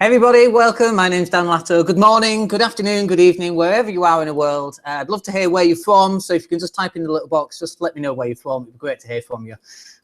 Hey everybody, welcome. My name's Dan Latto. Good morning, good afternoon, good evening, wherever you are in the world. I'd love to hear where you're from, so if you can just type in the little box, just let me know where you're from. It'd be great to hear from you.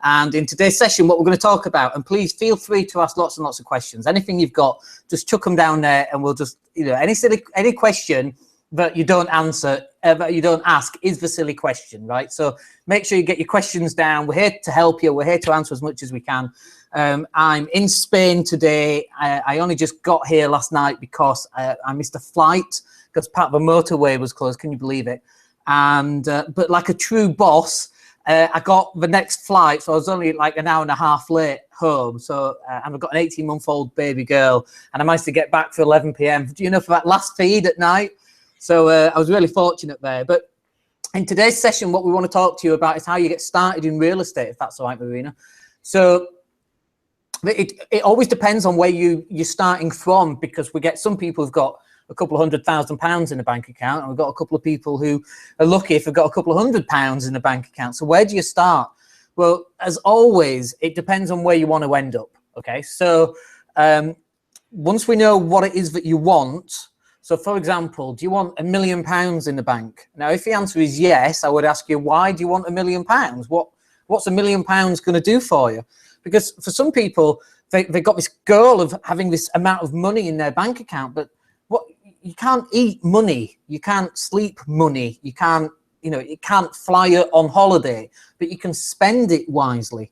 And in today's session, what we're going to talk about, and please feel free to ask lots and lots of questions. Anything you've got, just chuck them down there, and we'll just, any question that you don't answer, that you don't ask, is the silly question, right? So make sure you get your questions down. We're here to help you. We're here to answer as much as we can. I'm in Spain today. I only just got here last night because I missed a flight because part of the motorway was closed. Can you believe it? And but like a true boss, I got the next flight, so I was only like an hour and a half late home. So and I've got an 18-month-old baby girl, and I managed to get back for 11 p.m. Do you know, for that last feed at night? So I was really fortunate there. But in today's session, what we want to talk to you about is how you get started in real estate, if that's all right, Marina. So it always depends on where you're starting from, because we get some people who've got a couple of £100,000 in a bank account, and we've got a couple of people who are lucky if they've got a couple of £100 in a bank account. So where do you start? Well, as always, it depends on where you want to end up. Okay, so once we know what it is that you want, so for example, do you want £1 million in the bank? Now, if the answer is yes, I would ask you, why do you want £1 million? What's £1 million going to do for you? Because for some people, they've got this goal of having this amount of money in their bank account, but you can't eat money, you can't sleep money, you can't fly on holiday, but you can spend it wisely,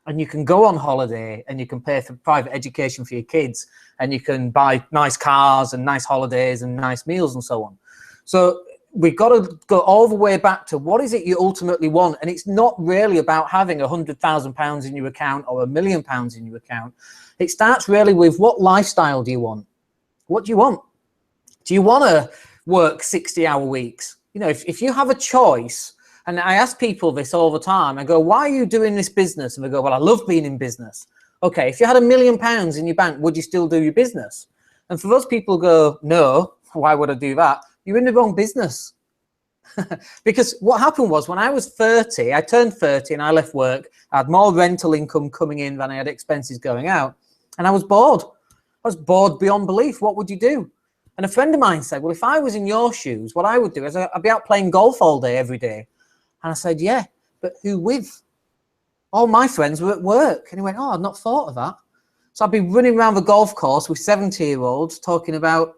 and you can go on holiday, and you can pay for private education for your kids, and you can buy nice cars and nice holidays and nice meals and so on. So we've got to go all the way back to what is it you ultimately want. And it's not really about having £100,000 in your account or £1 million in your account. It starts really with, what lifestyle do you want? What do you want? Do you want to work 60-hour weeks? You know, if you have a choice, and I ask people this all the time, I go, why are you doing this business? And they go, well, I love being in business. Okay, if you had £1 million in your bank, would you still do your business? And for those people go, no, why would I do that? You're in the wrong business. Because what happened was, when I was 30, I turned 30 and I left work. I had more rental income coming in than I had expenses going out. And I was bored. I was bored beyond belief. What would you do? And a friend of mine said, well, if I was in your shoes, what I would do is I'd be out playing golf all day, every day. And I said, yeah, but who with? All my friends were at work. And he went, oh, I've not thought of that. So I'd be running around the golf course with 70-year-olds talking about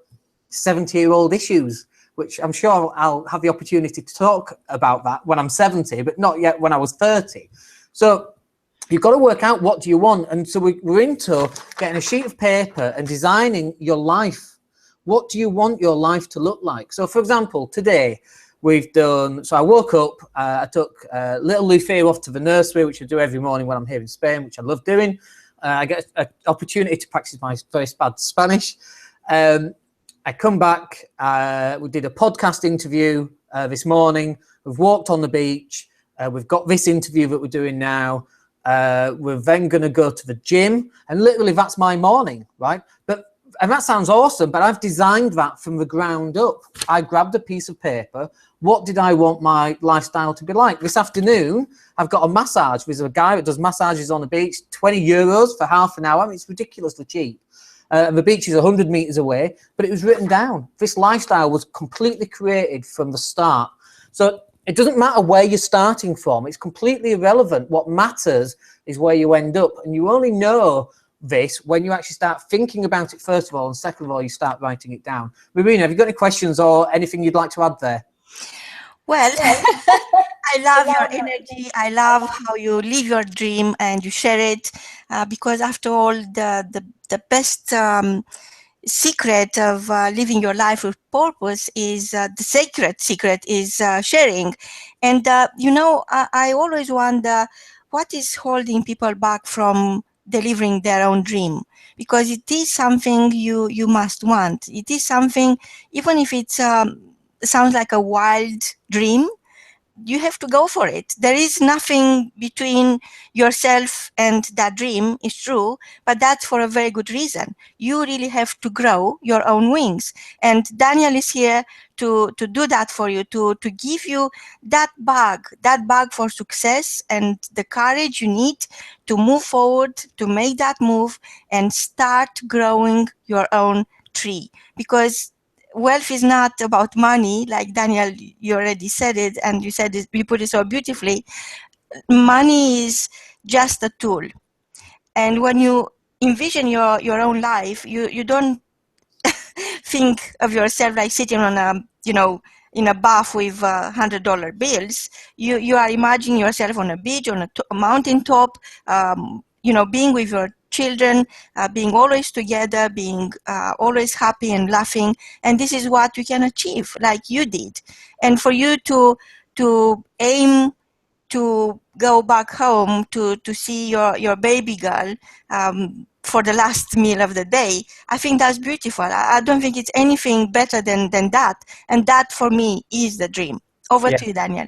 70-year-old issues, which I'm sure I'll have the opportunity to talk about that when I'm 70, but not yet when I was 30. So you've got to work out, what do you want? And so we're into getting a sheet of paper and designing your life. What do you want your life to look like? So for example, today we've done, so I woke up, I took little Lucia off to the nursery, which I do every morning when I'm here in Spain, which I love doing. I get an opportunity to practice my very bad Spanish. I come back, we did a podcast interview this morning. We've walked on the beach. We've got this interview that we're doing now. We're then going to go to the gym. And literally, that's my morning, right? And that sounds awesome, but I've designed that from the ground up. I grabbed a piece of paper. What did I want my lifestyle to be like? This afternoon, I've got a massage. There's a guy that does massages on the beach, €20 for half an hour. I mean, it's ridiculously cheap. The beach is 100 meters away, but it was written down. This lifestyle was completely created from the start. So it doesn't matter where you're starting from. It's completely irrelevant. What matters is where you end up. And you only know this when you actually start thinking about it, first of all, and second of all, you start writing it down. Marina, have you got any questions or anything you'd like to add there? Well, I love your energy. I love how you live your dream and you share it, because after all, the best secret of living your life with purpose is the sacred secret is sharing. And I always wonder what is holding people back from delivering their own dream, because it is something you must want. It is something, even if it's sounds like a wild dream, you have to go for it. There is nothing between yourself and that dream, is true, but that's for a very good reason. You really have to grow your own wings. And Daniel is here to do that for you, to give you that bag for success and the courage you need to move forward, to make that move and start growing your own tree. Because wealth is not about money, like Daniel, you already said it, and you said it, you put it so beautifully. Money is just a tool. And when you envision your own life, you don't think of yourself like sitting on a, in a bath with $100 bills. You are imagining yourself on a beach, on a mountaintop, being with your children, being always together, being always happy and laughing. And this is what you can achieve, like you did. And for you to aim to go back home to see your baby girl for the last meal of the day, I think that's beautiful. I don't think it's anything better than that. And that for me is the dream. Over to you, Daniel.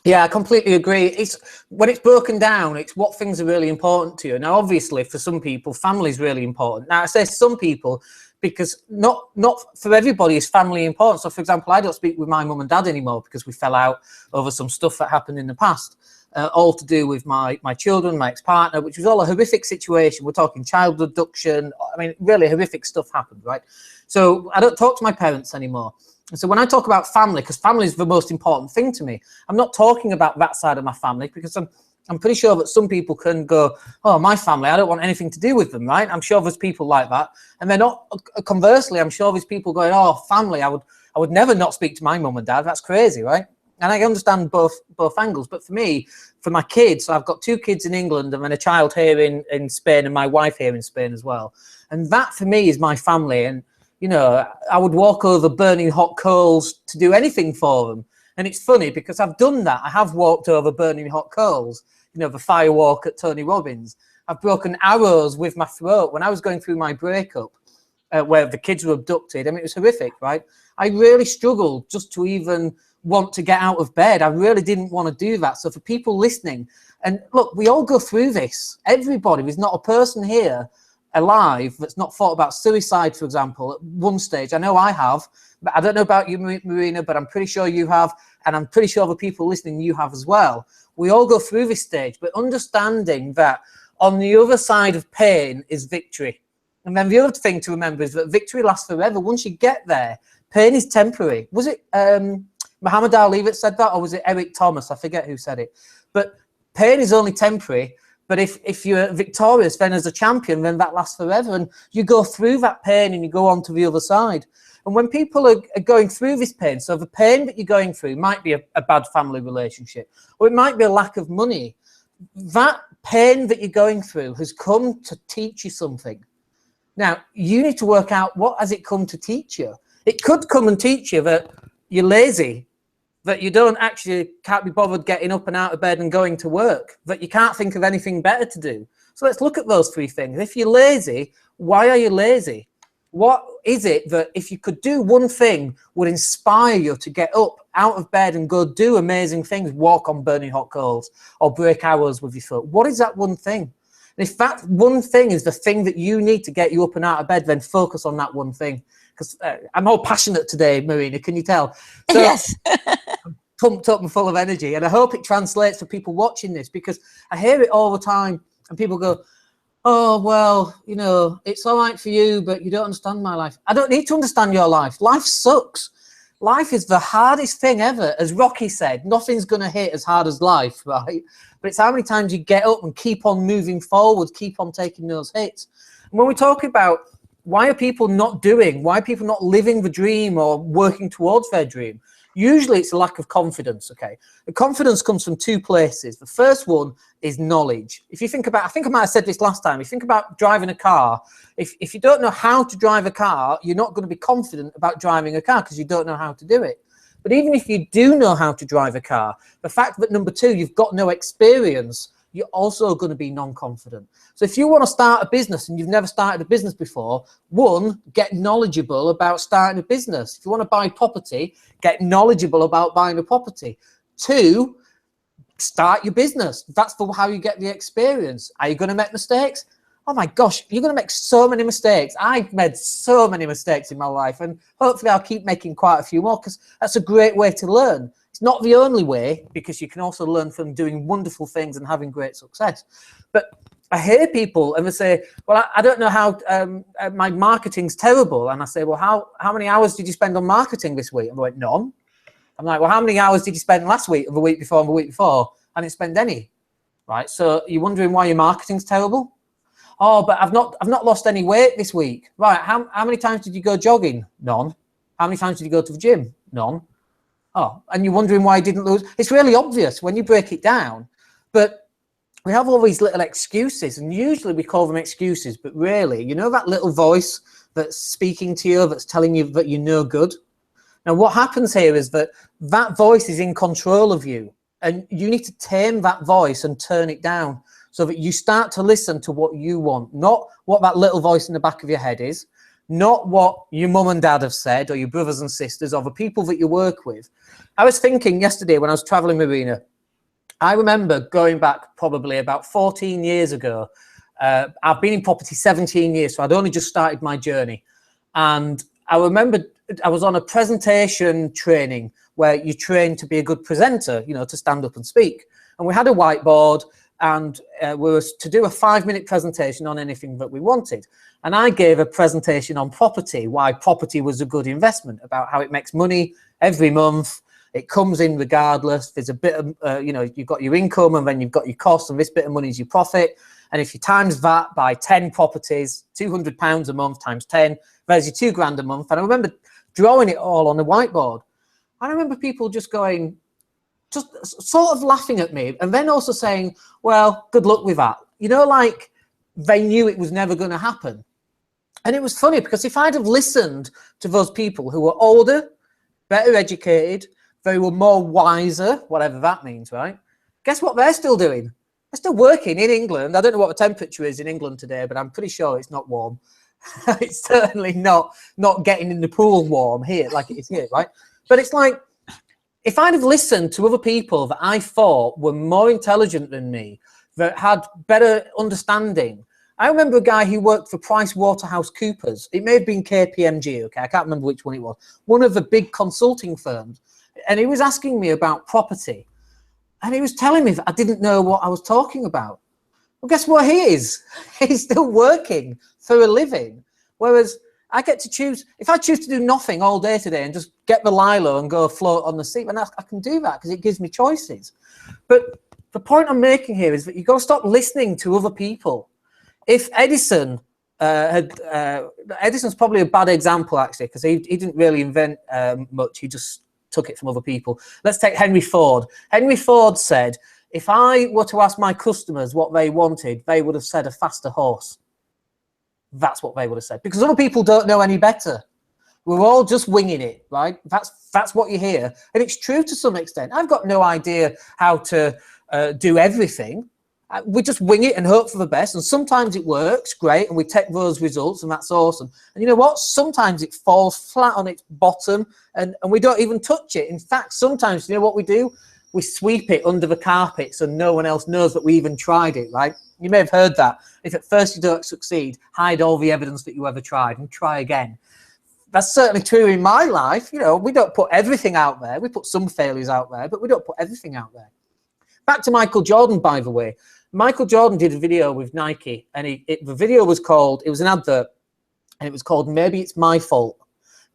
Yeah, I completely agree. It's when it's broken down, it's what things are really important to you. Now, obviously, for some people, family is really important. Now, I say some people because not for everybody is family important. So, for example, I don't speak with my mum and dad anymore because we fell out over some stuff that happened in the past, all to do with my children, my ex-partner, which was all a horrific situation. We're talking child abduction. I mean, really horrific stuff happened, right? So I don't talk to my parents anymore. And so when I talk about family, because family is the most important thing to me, I'm not talking about that side of my family because I'm pretty sure that some people can go, oh, my family, I don't want anything to do with them, right? I'm sure there's people like that. And they're not, conversely, I'm sure there's people going, oh, family, I would never not speak to my mum and dad. That's crazy, right? And I understand both angles. But for me, for my kids, so I've got 2 kids in England and then a child here in Spain and my wife here in Spain as well. And that for me is my family. And you know, I would walk over burning hot coals to do anything for them. And it's funny because I've done that. I have walked over burning hot coals, you know, the fire walk at Tony Robbins. I've broken arrows with my throat when I was going through my breakup where the kids were abducted. I mean, it was horrific, right? I really struggled just to even want to get out of bed. I really didn't want to do that. So for people listening, and look, we all go through this. Everybody, there's not a person here alive that's not thought about suicide, for example, at one stage. I know I have, but I don't know about you, Marina, but I'm pretty sure you have, and I'm pretty sure the people listening, you have as well. We all go through this stage, but understanding that on the other side of pain is victory. And then the other thing to remember is that victory lasts forever. Once you get there, pain is temporary. Was it Muhammad Ali that said that, or was it Eric Thomas? I forget who said it. But pain is only temporary. But if you're victorious, then as a champion, then that lasts forever. And you go through that pain and you go on to the other side. And when people are going through this pain, so the pain that you're going through might be a bad family relationship, or it might be a lack of money. That pain that you're going through has come to teach you something. Now, you need to work out, what has it come to teach you? It could come and teach you that you're lazy, that you can't be bothered getting up and out of bed and going to work, that you can't think of anything better to do. So let's look at those 3 things. If you're lazy, why are you lazy? What is it that if you could do one thing would inspire you to get up out of bed and go do amazing things, walk on burning hot coals or break arrows with your foot? What is that one thing? And if that one thing is the thing that you need to get you up and out of bed, then focus on that one thing. Because I'm all passionate today, Marina, can you tell? So, yes. I'm pumped up and full of energy, and I hope it translates for people watching this, because I hear it all the time and people go, oh, well, you know, it's all right for you, but you don't understand my life. I don't need to understand your life. Life sucks. Life is the hardest thing ever. As Rocky said, nothing's going to hit as hard as life, right? But it's how many times you get up and keep on moving forward, keep on taking those hits. And when we talk about why are people not doing, why are people not living the dream or working towards their dream? Usually it's a lack of confidence, okay? The confidence comes from 2 places. The first one is knowledge. If you think about, I think I might have said this last time, if you think about driving a car, if you don't know how to drive a car, you're not going to be confident about driving a car because you don't know how to do it. But even if you do know how to drive a car, the fact that number 2, you've got no experience, you're also going to be non-confident. So if you want to start a business and you've never started a business before, 1, get knowledgeable about starting a business. If you want to buy property, get knowledgeable about buying a property. 2, start your business. That's how you get the experience. Are you going to make mistakes? Oh my gosh, you're going to make so many mistakes. I've made so many mistakes in my life, and hopefully I'll keep making quite a few more, because that's a great way to learn. It's not the only way, because you can also learn from doing wonderful things and having great success. But I hear people and they say, well, I don't know how my marketing's terrible. And I say, well, how many hours did you spend on marketing this week? And they went, none. I'm like, well, how many hours did you spend last week, or the week before, and the week before? I didn't spend any, right? So you're wondering why your marketing's terrible? Oh, but I've not lost any weight this week. Right, how many times did you go jogging? None. How many times did you go to the gym? None. Oh, and you're wondering why you didn't lose? It's really obvious when you break it down. But we have all these little excuses, and usually we call them excuses, but really, you know that little voice that's speaking to you, that's telling you that you're no good? Now, what happens here is that voice is in control of you, and you need to tame that voice and turn it down so that you start to listen to what you want, not what that little voice in the back of your head is, not what your mum and dad have said, or your brothers and sisters, or the people that you work with. I was thinking yesterday when I was traveling Marina, I remember going back probably about 14 years ago. I've been in property 17 years, so I'd only just started my journey. And I remember I was on a presentation training where you train to be a good presenter, you know, to stand up and speak. And we had a whiteboard, and we were to do a 5-minute presentation on anything that we wanted. And I gave a presentation on property, why property was a good investment, about how it makes money every month. It comes in regardless. There's a bit of, you know, you've got your income, and then you've got your costs, and this bit of money is your profit. And if you times that by 10 properties, £200 a month times 10, there's your £2,000 a month. And I remember drawing it all on the whiteboard. I remember people just going, just sort of laughing at me, and then also saying, well, good luck with that. You know, like they knew it was never going to happen. And it was funny, because if I'd have listened to those people who were older, better educated, they were more wiser, whatever that means, right? Guess what they're still doing? They're still working in England. I don't know what the temperature is in England today, but I'm pretty sure it's not warm. It's certainly not getting in the pool warm here like it is here, right? But it's like, if I'd have listened to other people that I thought were more intelligent than me, that had better understanding. I remember a guy who worked for PricewaterhouseCoopers. It may have been KPMG, okay? I can't remember which one it was. One of the big consulting firms. And he was asking me about property. And he was telling me that I didn't know what I was talking about. Well, guess what he is? He's still working for a living. Whereas I get to choose, if I choose to do nothing all day today and just get the lilo and go float on the sea, then I can do that because it gives me choices. But the point I'm making here is that you've got to stop listening to other people. If Edison Edison's probably a bad example, actually, because he didn't really invent much. He just took it from other people. Let's take Henry Ford. Henry Ford said, if I were to ask my customers what they wanted, they would have said a faster horse. That's what they would have said, because other people don't know any better. We're all just winging it, right? That's what you hear. And it's true to some extent. I've got no idea how to do everything. We just wing it and hope for the best. And sometimes it works great, and we take those results, and that's awesome. And you know what? Sometimes it falls flat on its bottom, and we don't even touch it. In fact, sometimes, you know what we do? We sweep it under the carpet so no one else knows that we even tried it, right? You may have heard that. If at first you don't succeed, hide all the evidence that you ever tried and try again. That's certainly true in my life. You know, we don't put everything out there. We put some failures out there, but we don't put everything out there. Back to Michael Jordan, by the way. Michael Jordan did a video with Nike, and the video was called, it was an advert, and it was called, Maybe It's My Fault.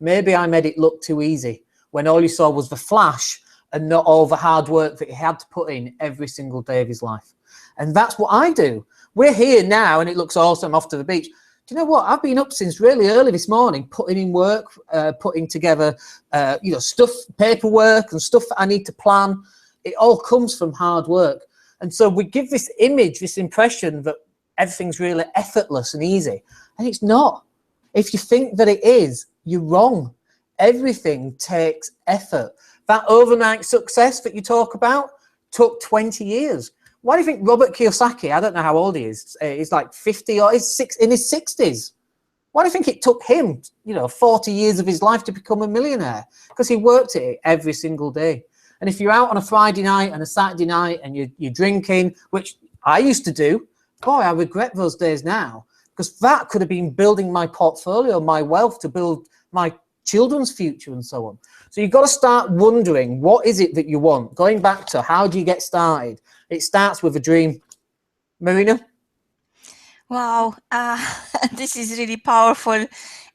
Maybe I made it look too easy, when all you saw was the flash and not all the hard work that he had to put in every single day of his life. And that's what I do. We're here now, and it looks awesome off to the beach. Do you know what? I've been up since really early this morning, putting in work, putting together, you know, stuff, paperwork and stuff that I need to plan. It all comes from hard work. And so we give this image, this impression that everything's really effortless and easy. And it's not. If you think that it is, you're wrong. Everything takes effort. That overnight success that you talk about took 20 years. Why do you think Robert Kiyosaki, I don't know how old he is, he's like 50 or he's in his 60s. Why do you think it took him, you know, 40 years of his life to become a millionaire? Because he worked at it every single day. And if you're out on a Friday night and a Saturday night and you're drinking, which I used to do, boy, I regret those days now, because that could have been building my portfolio, my wealth, to build my children's future and so on. So you've got to start wondering, what is it that you want? Going back to how do you get started? It starts with a dream. Marina? Wow, this is really powerful.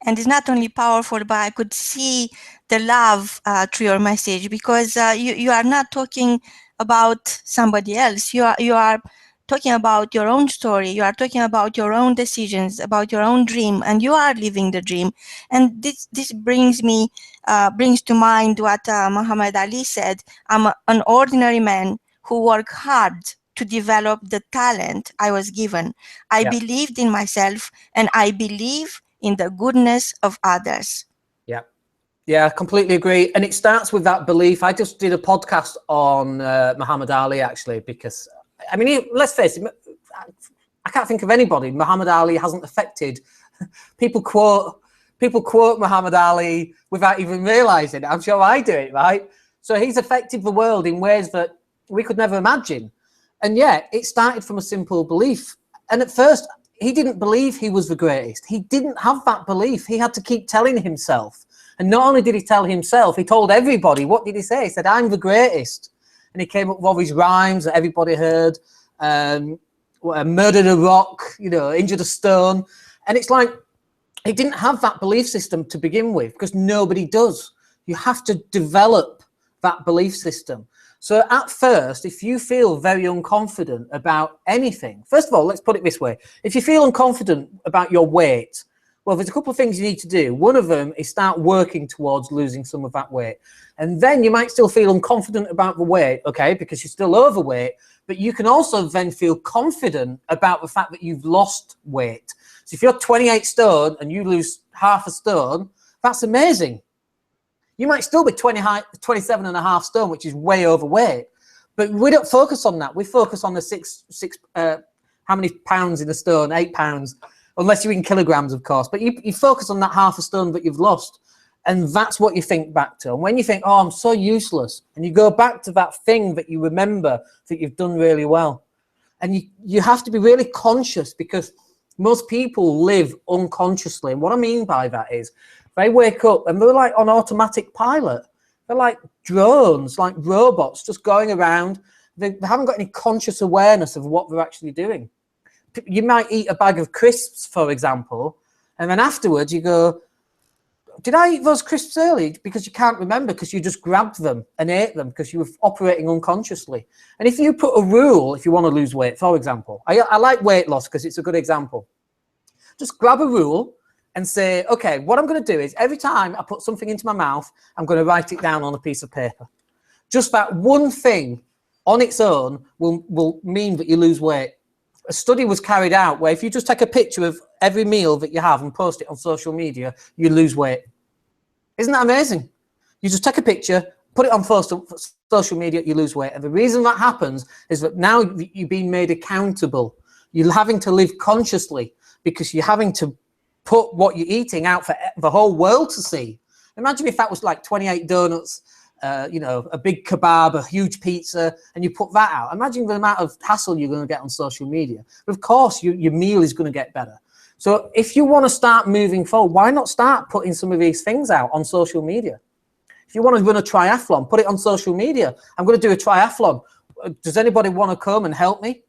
And it's not only powerful, but I could see the love through your message, because you are not talking about somebody else. You are talking about your own story. You are talking about your own decisions, about your own dream, and you are living the dream. And this brings to mind what Muhammad Ali said. I'm an ordinary man who worked hard to develop the talent I was given. I believed in myself, and I believe in the goodness of others. Yeah, I completely agree. And it starts with that belief. I just did a podcast on Muhammad Ali, actually, because, I mean, let's face it, I can't think of anybody Muhammad Ali hasn't affected. People quote Muhammad Ali without even realizing it. I'm sure I do it, right? So he's affected the world in ways that we could never imagine. And yet it started from a simple belief. And at first, he didn't believe he was the greatest. He didn't have that belief. He had to keep telling himself. And not only did he tell himself, he told everybody. What did he say? He said, I'm the greatest. And he came up with all these rhymes that everybody heard. Murdered a rock, injured a stone. And it's like, he didn't have that belief system to begin with, because nobody does. You have to develop that belief system. So at first, if you feel very unconfident about anything, first of all, let's put it this way. If you feel unconfident about your weight, well, there's a couple of things you need to do. One of them is start working towards losing some of that weight. And then you might still feel unconfident about the weight, okay, because you're still overweight, but you can also then feel confident about the fact that you've lost weight. So if you're 28 stone and you lose half a stone, that's amazing. You might still be 27 and a half stone, which is way overweight, but we don't focus on that. We focus on the how many pounds in a stone, 8 pounds, unless you're in kilograms, of course, but you focus on that half a stone that you've lost. And that's what you think back to. And when you think, oh, I'm so useless, and you go back to that thing that you remember that you've done really well. And you have to be really conscious, because most people live unconsciously. And what I mean by that is they wake up and they're like on automatic pilot. They're like drones, like robots just going around. They haven't got any conscious awareness of what they're actually doing. You might eat a bag of crisps, for example, and then afterwards you go, did I eat those crisps early? Because you can't remember, because you just grabbed them and ate them because you were operating unconsciously. And if you put a rule, if you want to lose weight, for example, I like weight loss because it's a good example. Just grab a rule and say, okay, what I'm going to do is every time I put something into my mouth, I'm going to write it down on a piece of paper. Just that one thing on its own will mean that you lose weight. A study was carried out where if you just take a picture of every meal that you have and post it on social media, you lose weight. Isn't that amazing? You just take a picture, put it on social media, you lose weight. And the reason that happens is that now you're being made accountable. You're having to live consciously, because you're having to put what you're eating out for the whole world to see. Imagine if that was like 28 donuts, a big kebab, a huge pizza, and you put that out. Imagine the amount of hassle you're going to get on social media. But of course, your meal is going to get better. So if you want to start moving forward, why not start putting some of these things out on social media? If you want to run a triathlon, put it on social media. I'm going to do a triathlon. Does anybody want to come and help me?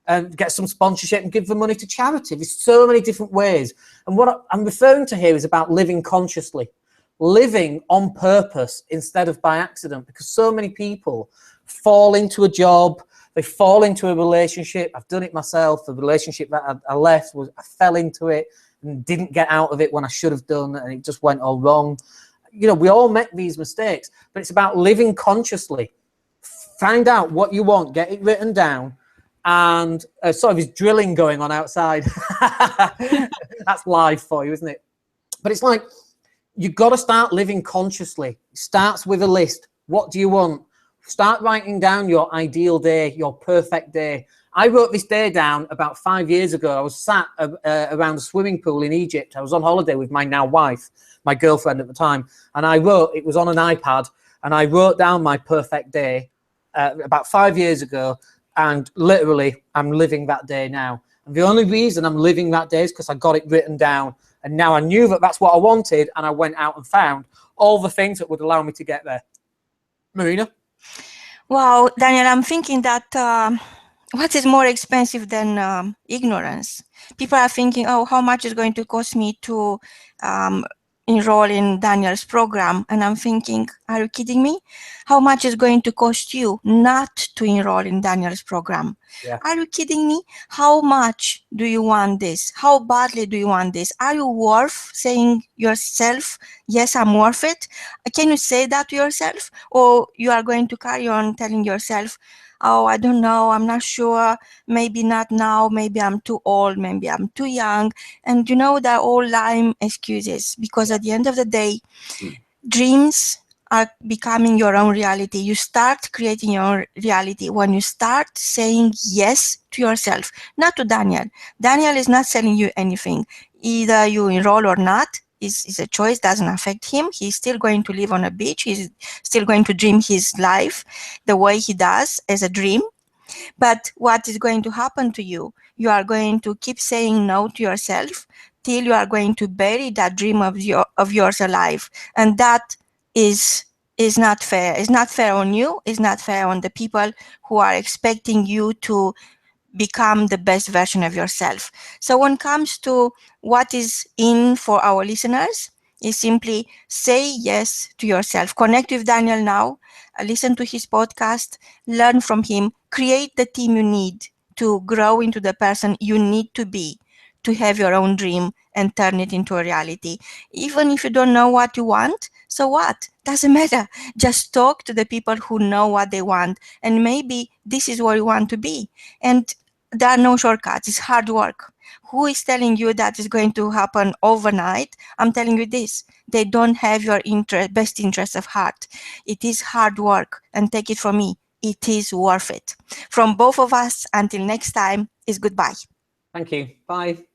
And get some sponsorship and give the money to charity. There's so many different ways. And what I'm referring to here is about living consciously. Living on purpose instead of by accident, because so many people fall into a job, they fall into a relationship. I've done it myself. The relationship that I left I fell into it and didn't get out of it when I should have done, and it just went all wrong. We all make these mistakes, but it's about living consciously. Find out what you want, get it written down, and sorry, there's drilling going on outside. That's live for you, isn't it? But it's like, you've got to start living consciously. It starts with a list. What do you want? Start writing down your ideal day, your perfect day. I wrote this day down about 5 years ago. I was sat around a swimming pool in Egypt. I was on holiday with my now wife, my girlfriend at the time. And I wrote, it was on an iPad, and I wrote down my perfect day about 5 years ago, and literally I'm living that day now. And the only reason I'm living that day is because I got it written down, and now I knew that that's what I wanted, and I went out and found all the things that would allow me to get there. Marina? Wow, Daniel, I'm thinking that what is more expensive than ignorance? People are thinking, oh, how much is going to cost me to enroll in Daniel's program? And I'm thinking, are you kidding me? How much is going to cost you not to enroll in Daniel's program? Yeah. Are you kidding me? How much do you want this? How badly do you want this? Are you worth saying yourself, yes, I'm worth it? Can you say that to yourself? Or you are going to carry on telling yourself, oh, I don't know, I'm not sure, maybe not now, maybe I'm too old, maybe I'm too young. And you know, they're all lame excuses, because at the end of the day, dreams are becoming your own reality. You start creating your own reality when you start saying yes to yourself, not to Daniel. Daniel is not selling you anything. Either you enroll or not is a choice, doesn't affect him. He's still going to live on a beach. He's still going to dream his life the way he does as a dream. But what is going to happen to you? You are going to keep saying no to yourself till you are going to bury that dream of yours alive. And that is not fair. It's not fair on you. It's not fair on the people who are expecting you to become the best version of yourself. So when it comes to what is in for our listeners, is simply say yes to yourself. Connect with Daniel now, listen to his podcast, learn from him, create the team you need to grow into the person you need to be, to have your own dream and turn it into a reality. Even if you don't know what you want, so what? Doesn't matter. Just talk to the people who know what they want, and maybe this is where you want to be. And there are no shortcuts. It's hard work. Who is telling you that is going to happen overnight? I'm telling you this. They don't have your best interest of heart. It is hard work, and take it from me, it is worth it. From both of us, until next time, is goodbye. Thank you. Bye.